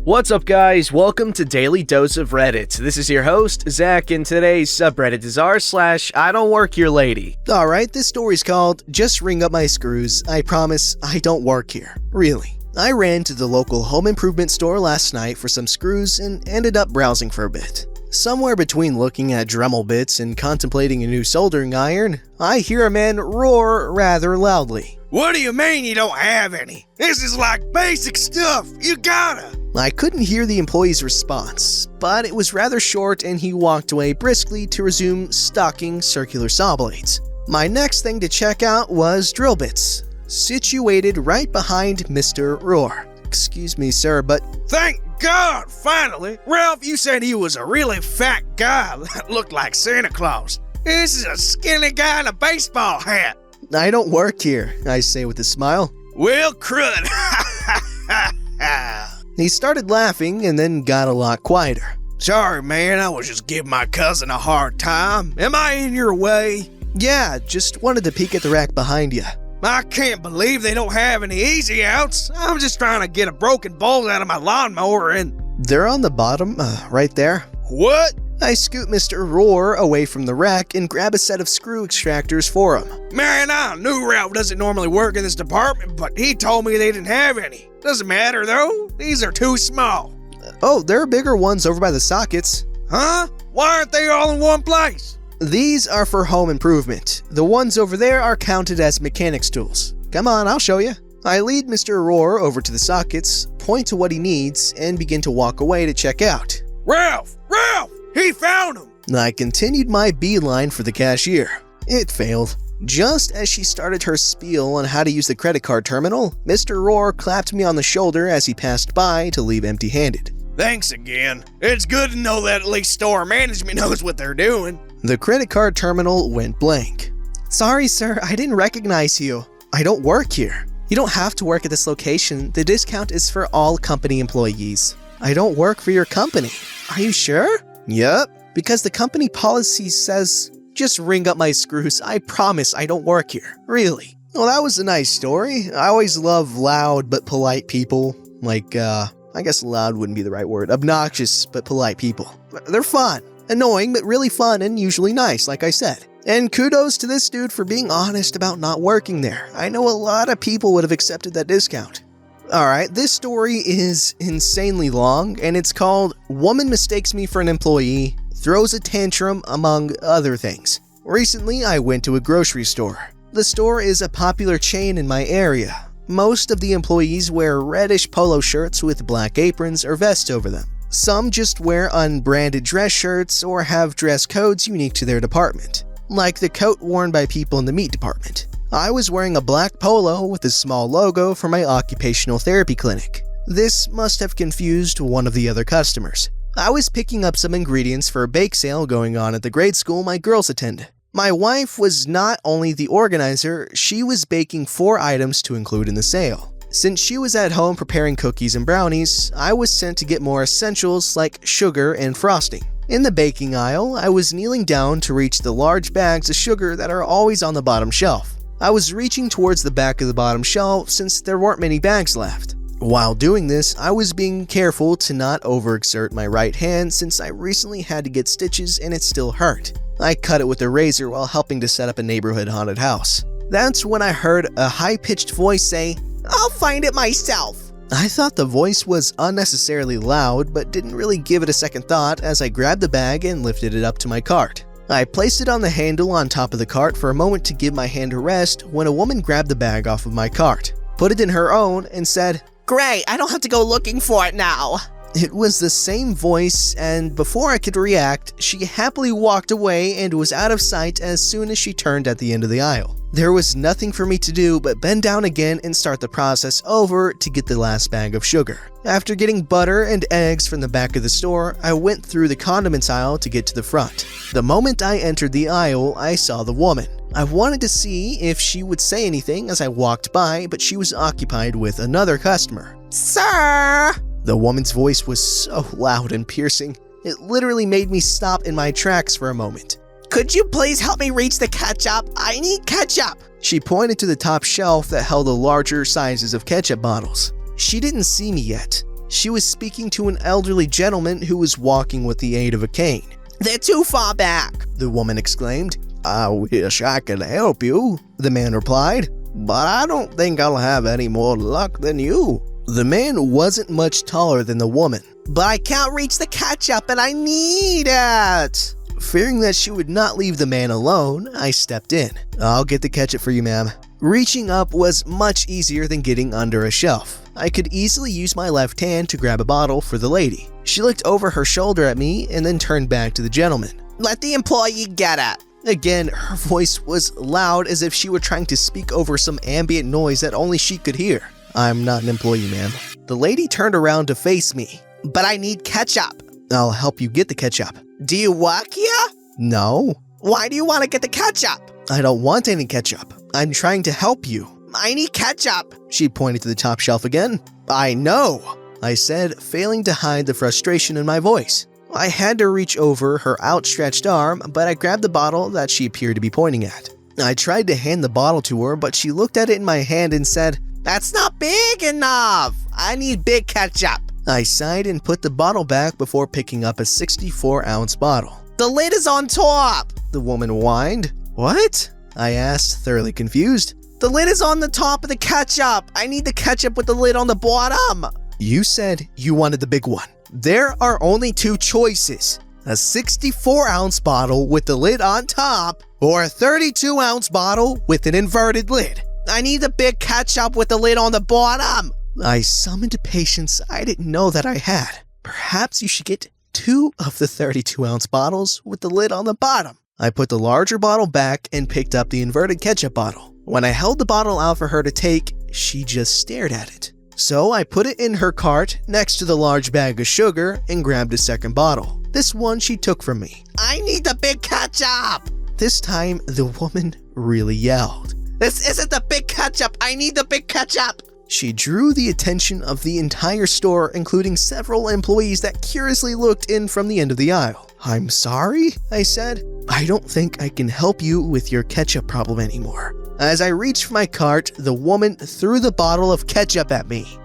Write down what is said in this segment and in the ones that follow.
What's up, guys? Welcome to Daily Dose of Reddit. This is your host, Zach, and today's subreddit is r/IDontWorkHereLady. Alright, this story's called Just Ring Up My Screws. I promise I don't work here. Really. I ran to the local home improvement store last night for some screws and ended up browsing for a bit. Somewhere between looking at Dremel bits and contemplating a new soldering iron, I hear a man roar rather loudly. What do you mean you don't have any? This is like basic stuff. You gotta. I couldn't hear the employee's response, but it was rather short and he walked away briskly to resume stocking circular saw blades. My next thing to check out was drill bits, situated right behind Mr. Roar. Excuse me, sir, but Thank God, finally. Ralph, you said he was a really fat guy that looked like Santa Claus. This is a skinny guy in a baseball hat. I don't work here, I say with a smile. Well, crud. He started laughing and then got a lot quieter. Sorry, man, I was just giving my cousin a hard time. Am I in your way? Yeah, just wanted to peek at the rack behind you. I can't believe they don't have any easy outs. I'm just trying to get a broken bolt out of my lawnmower and... They're on the bottom, right there. What? I scoot Mr. Roar away from the rack and grab a set of screw extractors for him. Man, I knew Ralph doesn't normally work in this department, but he told me they didn't have any. Doesn't matter, though. These are too small. Oh, there are bigger ones over by the sockets. Huh? Why aren't they all in one place? These are for home improvement. The ones over there are counted as mechanics tools. Come on, I'll show you. I lead Mr. Roar over to the sockets, point to what he needs, and begin to walk away to check out. Ralph! He found him! I continued my beeline for the cashier. It failed. Just as she started her spiel on how to use the credit card terminal, Mr. Roar clapped me on the shoulder as he passed by to leave empty-handed. Thanks again. It's good to know that at least store management knows what they're doing. The credit card terminal went blank. Sorry, sir, I didn't recognize you. I don't work here. You don't have to work at this location. The discount is for all company employees. I don't work for your company. Are you sure? Yep, because the company policy says, just ring up my screws. I promise I don't work here. Really. Well, that was a nice story. I always love loud but polite people. I guess loud wouldn't be the right word. Obnoxious but polite people. They're fun. Annoying but really fun and usually nice, like I said. And kudos to this dude for being honest about not working there. I know a lot of people would have accepted that discount. Alright, this story is insanely long, and it's called Woman Mistakes Me for an Employee, Throws a Tantrum, among other things. Recently, I went to a grocery store. The store is a popular chain in my area. Most of the employees wear reddish polo shirts with black aprons or vests over them. Some just wear unbranded dress shirts or have dress codes unique to their department, like the coat worn by people in the meat department. I was wearing a black polo with a small logo for my occupational therapy clinic. This must have confused one of the other customers. I was picking up some ingredients for a bake sale going on at the grade school my girls attend. My wife was not only the organizer, she was baking 4 items to include in the sale. Since she was at home preparing cookies and brownies, I was sent to get more essentials like sugar and frosting. In the baking aisle, I was kneeling down to reach the large bags of sugar that are always on the bottom shelf. I was reaching towards the back of the bottom shelf since there weren't many bags left. While doing this, I was being careful to not overexert my right hand since I recently had to get stitches and it still hurt. I cut it with a razor while helping to set up a neighborhood haunted house. That's when I heard a high-pitched voice say, "I'll find it myself." I thought the voice was unnecessarily loud, but didn't really give it a second thought as I grabbed the bag and lifted it up to my cart. I placed it on the handle on top of the cart for a moment to give my hand a rest when a woman grabbed the bag off of my cart, put it in her own, and said, "Great, I don't have to go looking for it now." It was the same voice, and before I could react, she happily walked away and was out of sight as soon as she turned at the end of the aisle. There was nothing for me to do but bend down again and start the process over to get the last bag of sugar. After getting butter and eggs from the back of the store, I went through the condiments aisle to get to the front. The moment I entered the aisle, I saw the woman. I wanted to see if she would say anything as I walked by, but she was occupied with another customer. "Sir!" The woman's voice was so loud and piercing, it literally made me stop in my tracks for a moment. "Could you please help me reach the ketchup? I need ketchup!" She pointed to the top shelf that held the larger sizes of ketchup bottles. She didn't see me yet. She was speaking to an elderly gentleman who was walking with the aid of a cane. "They're too far back," the woman exclaimed. I wish I could help you, The man replied. but I don't think I'll have any more luck than you. The man wasn't much taller than the woman. "But I can't reach the ketchup and I need it." Fearing that she would not leave the man alone, I stepped in. "I'll get the ketchup for you, ma'am." Reaching up was much easier than getting under a shelf. I could easily use my left hand to grab a bottle for the lady. She looked over her shoulder at me and then turned back to the gentleman. "Let the employee get it." Again, her voice was loud as if she were trying to speak over some ambient noise that only she could hear. "I'm not an employee, ma'am." The lady turned around to face me. "But I need ketchup." "I'll help you get the ketchup." "Do you work here?" "No." "Why do you want to get the ketchup?" "I don't want any ketchup. I'm trying to help you." "I need ketchup." She pointed to the top shelf again. "I know," I said, failing to hide the frustration in my voice. I had to reach over her outstretched arm, but I grabbed the bottle that she appeared to be pointing at. I tried to hand the bottle to her, but she looked at it in my hand and said, "That's not big enough. I need big ketchup." I sighed and put the bottle back before picking up a 64-ounce bottle. "The lid is on top," the woman whined. "What?" I asked, thoroughly confused. "The lid is on the top of the ketchup. I need the ketchup with the lid on the bottom." "You said you wanted the big one. There are only two choices. A 64-ounce bottle with the lid on top or a 32-ounce bottle with an inverted lid. I need the big ketchup with the lid on the bottom." I summoned patience I didn't know that I had. "Perhaps you should get 2 of the 32-ounce bottles with the lid on the bottom." I put the larger bottle back and picked up the inverted ketchup bottle. When I held the bottle out for her to take, she just stared at it. So I put it in her cart next to the large bag of sugar and grabbed a second bottle. This one she took from me. "I need the big ketchup!" This time, the woman really yelled. "This isn't the big ketchup! I need the big ketchup!" She drew the attention of the entire store, including several employees that curiously looked in from the end of the aisle. "I'm sorry," I said. "I don't think I can help you with your ketchup problem anymore." As I reached for my cart, the woman threw the bottle of ketchup at me.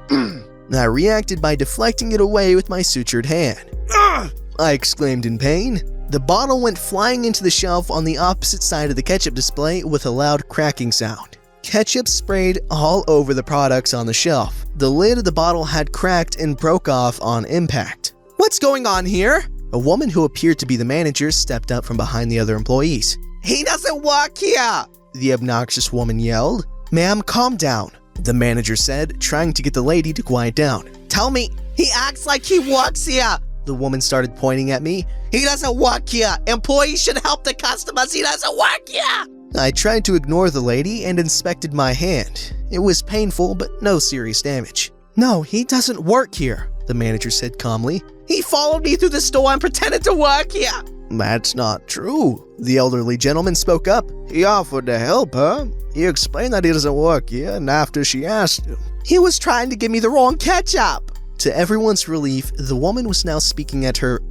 I reacted by deflecting it away with my sutured hand. Ugh! I exclaimed in pain. The bottle went flying into the shelf on the opposite side of the ketchup display with a loud cracking sound. Ketchup sprayed all over the products on the shelf. The lid of the bottle had cracked and broke off on impact. "What's going on here?" A woman who appeared to be the manager stepped up from behind the other employees. "He doesn't work here!" the obnoxious woman yelled. "Ma'am, calm down," the manager said, trying to get the lady to quiet down. "Tell me, he acts like he works here!" The woman started pointing at me. "He doesn't work here! Employees should help the customers! He doesn't work here!" I tried to ignore the lady and inspected my hand. It was painful, but no serious damage. "No, he doesn't work here," the manager said calmly. "He followed me through the store and pretended to work here." That's not true. The elderly gentleman spoke up. He offered to help her. He explained that he doesn't work here, and after she asked him, "He was trying to give me the wrong ketchup." To everyone's relief, the woman was now speaking at her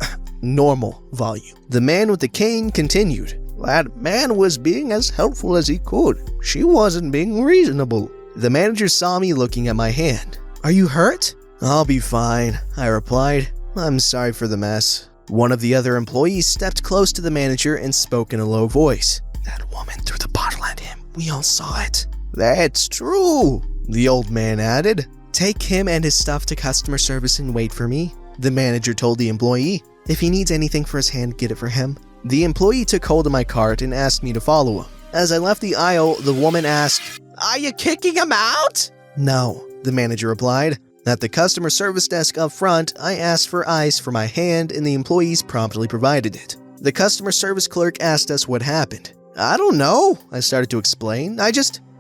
normal volume. The man with the cane continued. that man was being as helpful as he could. She wasn't being reasonable. The manager saw me looking at my hand. "Are you hurt?" "I'll be fine," I replied. "I'm sorry for the mess." One of the other employees stepped close to the manager and spoke in a low voice. "That woman threw the bottle at him. We all saw it." That's true, the old man added. "Take him and his stuff to customer service and wait for me," the manager told the employee. "If he needs anything for his hand, get it for him." The employee took hold of my cart and asked me to follow him. As I left the aisle, the woman asked, "Are you kicking him out?" "No," the manager replied. At the customer service desk up front, I asked for ice for my hand and the employees promptly provided it. The customer service clerk asked us what happened. "I don't know," I started to explain.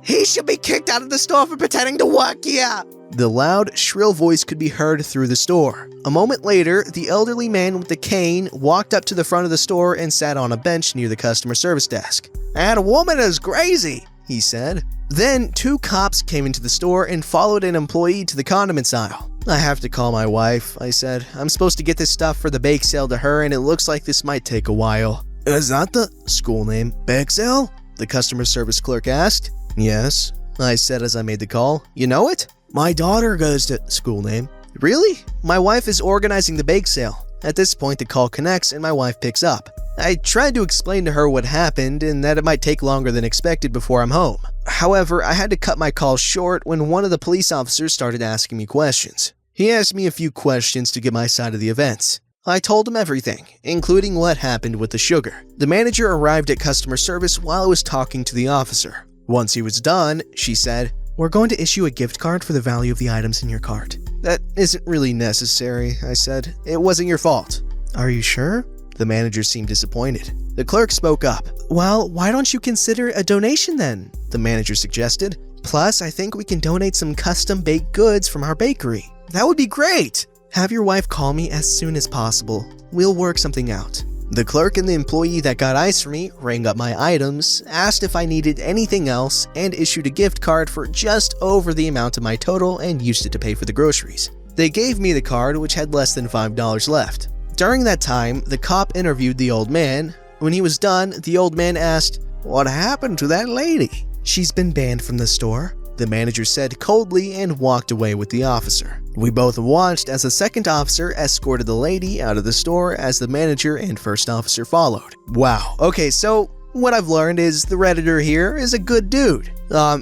"He should be kicked out of the store for pretending to work here." The loud, shrill voice could be heard through the store. A moment later, the elderly man with the cane walked up to the front of the store and sat on a bench near the customer service desk. "That woman is crazy," he said. Then 2 cops came into the store and followed an employee to the condiments aisle. "I have to call my wife," I said. "I'm supposed to get this stuff for the bake sale to her and it looks like this might take a while." "Is that the school name, bake sale?" the customer service clerk asked. "Yes," I said as I made the call. "You know it?" "My daughter goes to school name." Really? My wife is organizing the bake sale. At this point, the call connects and my wife picks up. I tried to explain to her what happened and that it might take longer than expected before I'm home. However, I had to cut my call short when one of the police officers started asking me questions. He asked me a few questions to get my side of the events. I told him everything, including what happened with the sugar. The manager arrived at customer service while I was talking to the officer. Once he was done, she said, "We're going to issue a gift card for the value of the items in your cart." "That isn't really necessary," I said. "It wasn't your fault." "Are you sure?" The manager seemed disappointed. The clerk spoke up. "Well, why don't you consider a donation then?" the manager suggested. "Plus, I think we can donate some custom baked goods from our bakery." "That would be great!" "Have your wife call me as soon as possible. We'll work something out." The clerk and the employee that got ice for me rang up my items, asked if I needed anything else, and issued a gift card for just over the amount of my total and used it to pay for the groceries. They gave me the card, which had less than $5 left. During that time, the cop interviewed the old man. When he was done, the old man asked, "What happened to that lady?" "She's been banned from the store," the manager said coldly and walked away with the officer. We both watched as the second officer escorted the lady out of the store as the manager and first officer followed. Wow. Okay, so what I've learned is the Redditor here is a good dude.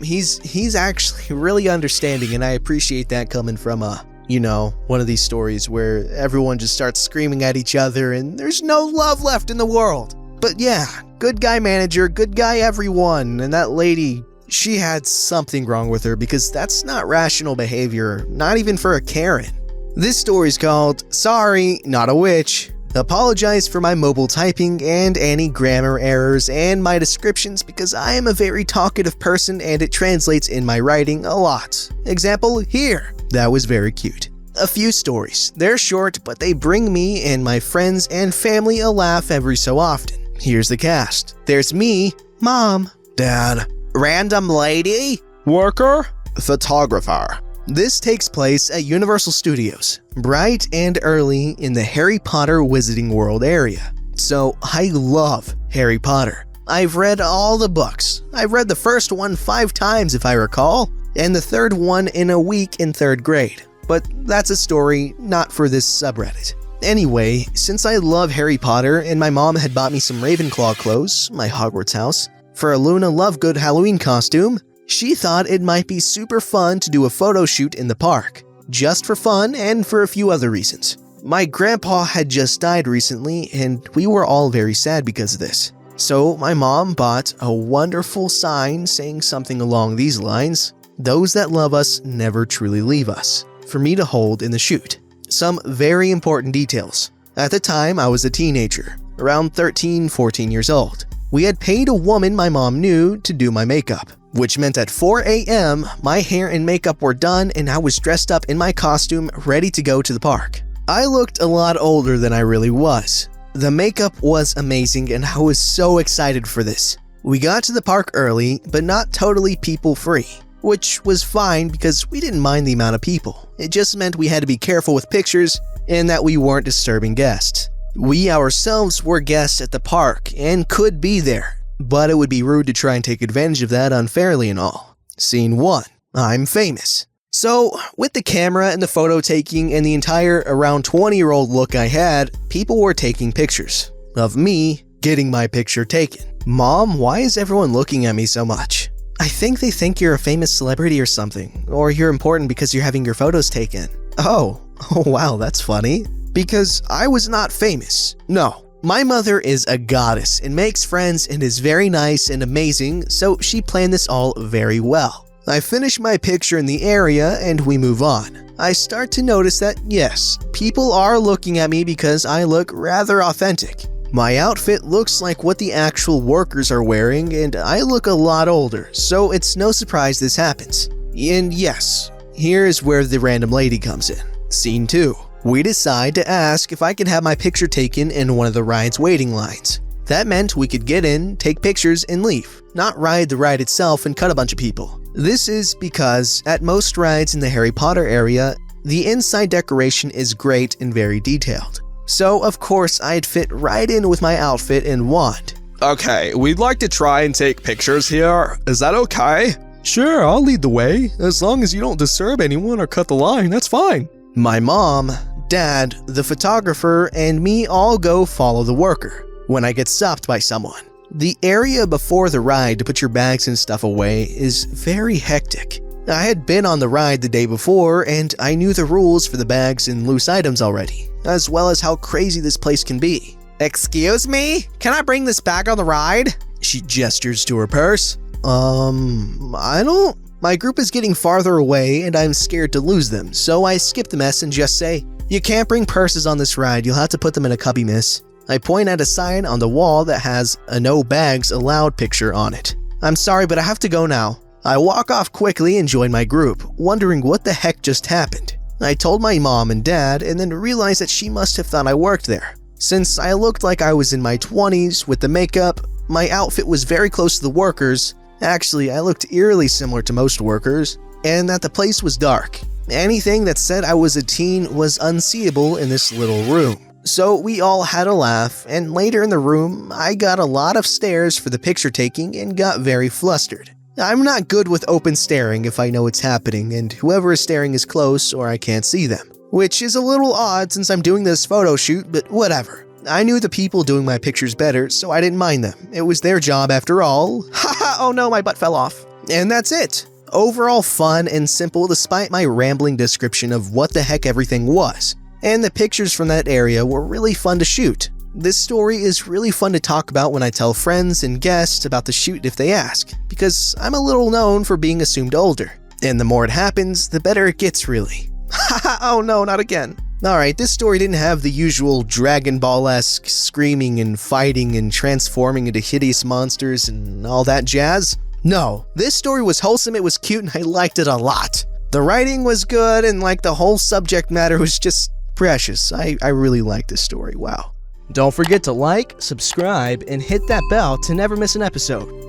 He's actually really understanding, and I appreciate that coming from one of these stories where everyone just starts screaming at each other and there's no love left in the world. But yeah, good guy manager, good guy everyone, and that lady, she had something wrong with her because that's not rational behavior, not even for a Karen. This story's called Sorry, Not a Witch. Apologize for my mobile typing and any grammar errors and my descriptions because I am a very talkative person and it translates in my writing a lot. Example here. That was very cute. A few stories. They're short, but they bring me and my friends and family a laugh every so often. Here's the cast. There's me, Mom, Dad, Random Lady, Worker, Photographer. This takes place at Universal Studios, bright and early in the Harry Potter Wizarding World area. So I love Harry Potter. I've read all the books. I've read the first one 5 times if I recall, and the third one in a week in 3rd grade. But that's a story not for this subreddit. Anyway, since I love Harry Potter and my mom had bought me some Ravenclaw clothes, my Hogwarts house, for a Luna Lovegood Halloween costume, she thought it might be super fun to do a photo shoot in the park, just for fun and for a few other reasons. My grandpa had just died recently and we were all very sad because of this. So my mom bought a wonderful sign saying something along these lines, "Those that love us never truly leave us," for me to hold in the shoot. Some very important details. At the time, I was a teenager, around 13, 14 years old. We had paid a woman my mom knew to do my makeup, which meant at 4 a.m., my hair and makeup were done and I was dressed up in my costume ready to go to the park. I looked a lot older than I really was. The makeup was amazing and I was so excited for this. We got to the park early, but not totally people-free, which was fine because we didn't mind the amount of people. It just meant we had to be careful with pictures and that we weren't disturbing guests. We ourselves were guests at the park and could be there, but it would be rude to try and take advantage of that unfairly and all. Scene 1. I'm famous. So, with the camera and the photo taking and the entire around 20-year-old look I had, people were taking pictures of me getting my picture taken. "Mom, why is everyone looking at me so much?" "I think they think you're a famous celebrity or something, or you're important because you're having your photos taken." Oh wow, that's funny. Because I was not famous. No. My mother is a goddess and makes friends and is very nice and amazing, so she planned this all very well. I finish my picture in the area and we move on. I start to notice that yes, people are looking at me because I look rather authentic. My outfit looks like what the actual workers are wearing and I look a lot older, so it's no surprise this happens. And yes, here is where the random lady comes in. Scene 2. We decide to ask if I could have my picture taken in one of the ride's waiting lines. That meant we could get in, take pictures, and leave, not ride the ride itself and cut a bunch of people. This is because at most rides in the Harry Potter area, the inside decoration is great and very detailed. So of course I'd fit right in with my outfit and wand. "Okay, we'd like to try and take pictures here. Is that okay?" "Sure, I'll lead the way. As long as you don't disturb anyone or cut the line, that's fine." My mom, dad, the photographer, and me all go follow the worker when I get stopped by someone. The area before the ride to put your bags and stuff away is very hectic. I had been on the ride the day before and I knew the rules for the bags and loose items already, as well as how crazy this place can be. "Excuse me? Can I bring this bag on the ride?" She gestures to her purse. I don't. My group is getting farther away and I'm scared to lose them, so I skip the mess and just say, "You can't bring purses on this ride, you'll have to put them in a cubby, miss." I point at a sign on the wall that has a "No Bags Allowed" picture on it. "I'm sorry, but I have to go now." I walk off quickly and join my group, wondering what the heck just happened. I told my mom and dad and then realized that she must have thought I worked there. Since I looked like I was in my 20s with the makeup, my outfit was very close to the workers. Actually, I looked eerily similar to most workers, and that the place was dark. Anything that said I was a teen was unseeable in this little room. So we all had a laugh, and later in the room, I got a lot of stares for the picture taking and got very flustered. I'm not good with open staring if I know it's happening, and whoever is staring is close or I can't see them. Which is a little odd since I'm doing this photo shoot, but whatever. I knew the people doing my pictures better, so I didn't mind them. It was their job after all. Haha, oh no, my butt fell off. And that's it. Overall fun and simple despite my rambling description of what the heck everything was. And the pictures from that area were really fun to shoot. This story is really fun to talk about when I tell friends and guests about the shoot if they ask, because I'm a little known for being assumed older. And the more it happens, the better it gets really. Haha, oh no, not again. Alright, this story didn't have the usual Dragon Ball-esque screaming and fighting and transforming into hideous monsters and all that jazz. No, this story was wholesome, it was cute, and I liked it a lot. The writing was good, and like the whole subject matter was just precious. I really liked this story, wow. Don't forget to like, subscribe, and hit that bell to never miss an episode.